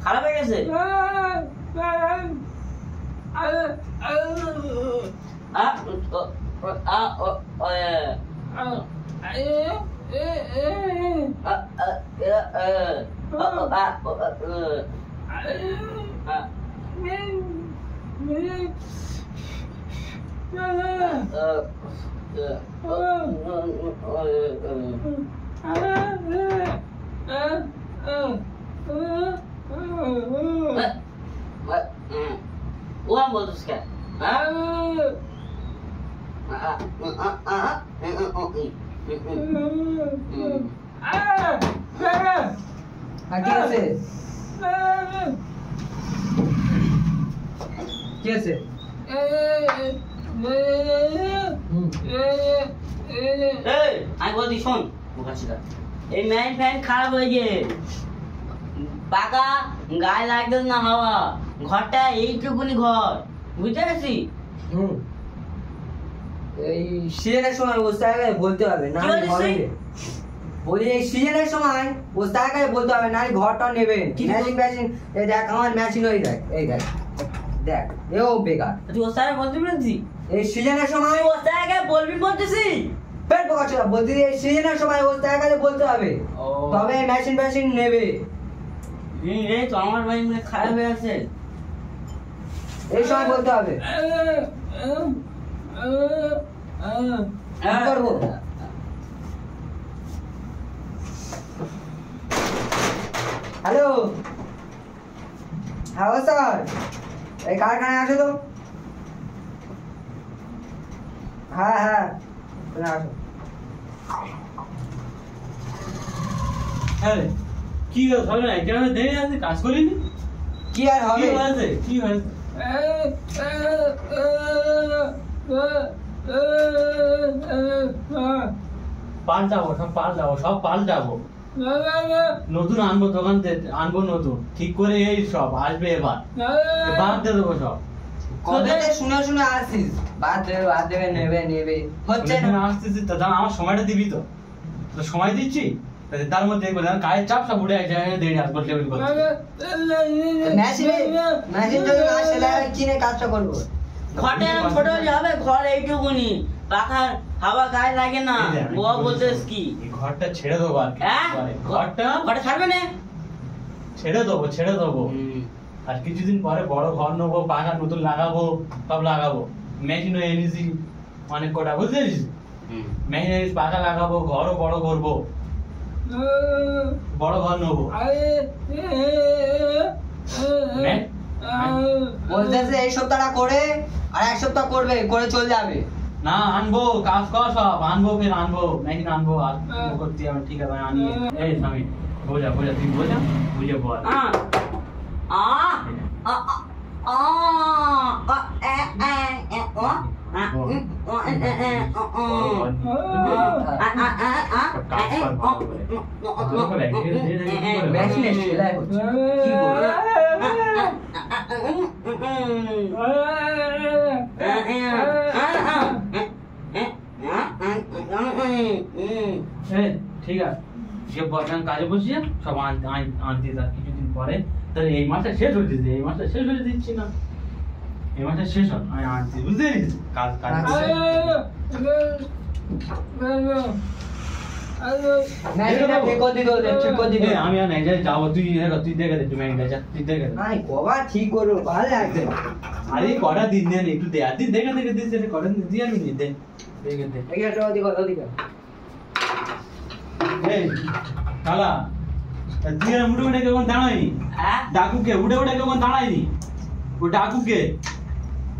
খারাপ হয়ে গেছে वो हम बोलते उसका कैसे कैसे আমি বলছি শোন বোকাচিটা এই ম্যান ফ্যান খারাপ হয়ে গিয়ে পাকা গায়ে লাগবে না হাওয়া ঘরটা এইটুকুনি ঘর বুঝতে পারছি এই সিজনের সময় বসতে হবে বলতে হবে না বলি এই সিজনের সময় বসতে হবে বলতে হবে না ঘরটা নেবেন ম্যাচিং ম্যাচিং এই দেখ আমার ম্যাচিং ওই দেখ এই দেখ দেখ এও বেকার তুই ওস্তাদ বলতে বলছি এই সিজনের সময় ওস্তাদ বলবি বলতেছি পেট পকাচ্ছিল বলতে এই সিজনের সময় ওস্তাদ বলতে হবে তবে ম্যাচিং ম্যাচিং নেবে এই তো আমার ভাই মানে খারাপ হয়ে আছে এই সময় বলতে হবে কি করবো হ্যালো হ্যাঁ স্যার এই কারখানায় আসো তো হ্যাঁ হ্যাঁ আসো আরে কি হবে না কেন দেরি আছে কাজ করিনি কি আর হবে কি হয়েছে পাল্টাবো সব পাল্টাবো নতুন আনবো দোকান থেকে আনবো নতুন ঠিক করে এই সব আসবে এবার বাদ দিয়ে দেবো সব কবে শুনে শুনে আসছিস বাদ দেবে নেবে হচ্ছে না আসতেছি তো দাঁড়া আমার সময়টা দিবি তো সময় দিচ্ছি তার মধ্যে কাজের চাপ সব উঠে আছে দেরি আসবো লেভেল করতে মেশিন যদি না সেলাই কিনে কাজটা করবো ঘরটা ছোট হলে হবে ঘর এইটুকুনি পাখার হাওয়া গায়ে লাগে না ও বলতেছ কি ঘরটা ছেড়ে দেবো আর ঘরটা ছাড়বে না ছেড়ে দেবো আর কিছুদিন পরে বড় ঘর নেবো পাখা নতুন লাগাবো সব লাগাবো মেশিনও এনেছি অনেক কটা বুঝছিস মেশিন এনেছি পাখা লাগাবো ঘরও বড় করবো বড় ঘর নেবো বলতেছে এই সপ্তাহটা করে আর এক সপ্তাহ করবে করে চলে যাবে না আনবো কাজ কর সব আনবো মেশিন আনবো আর করতে হবে ঠিক আছে আনি এই স্বামী বোঝা তুই বোঝা বুঝে বল ঠিক আছে কাজে বসিয়ে সব আনতে কিছুদিন পরে তাহলে এই মাসটা শেষ হচ্ছে এই মাসটা শেষ হয়ে দিচ্ছি না এই মাসটা শেষ হয় আমি আনছি বুঝতে কাজ আমি আর যাবো তুই দেখে দে তুমি তুই দেখে ঠিক করবো ভালো লাগছে আরে কটা দিন দেন একটু দে আর দিন দেখে দিস কটা দিন দিয়ে আমি দে দেখে দে কালা তুই উঠে উঠে কেমন দাঁড়ায়নি ডাকুকে উঠে উঠে কেমন দাঁড়ায়নি ও ডাকুকে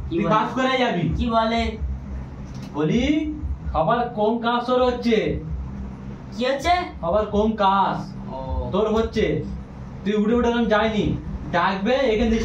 তুই কাজ করে যাবি কি বলে বলি সবার কম কাজ তোর হচ্ছে কি হচ্ছে সবার কম কাজ তোর হচ্ছে তুই উঠে উঠে যাইনি ডাকবে এখান থেকে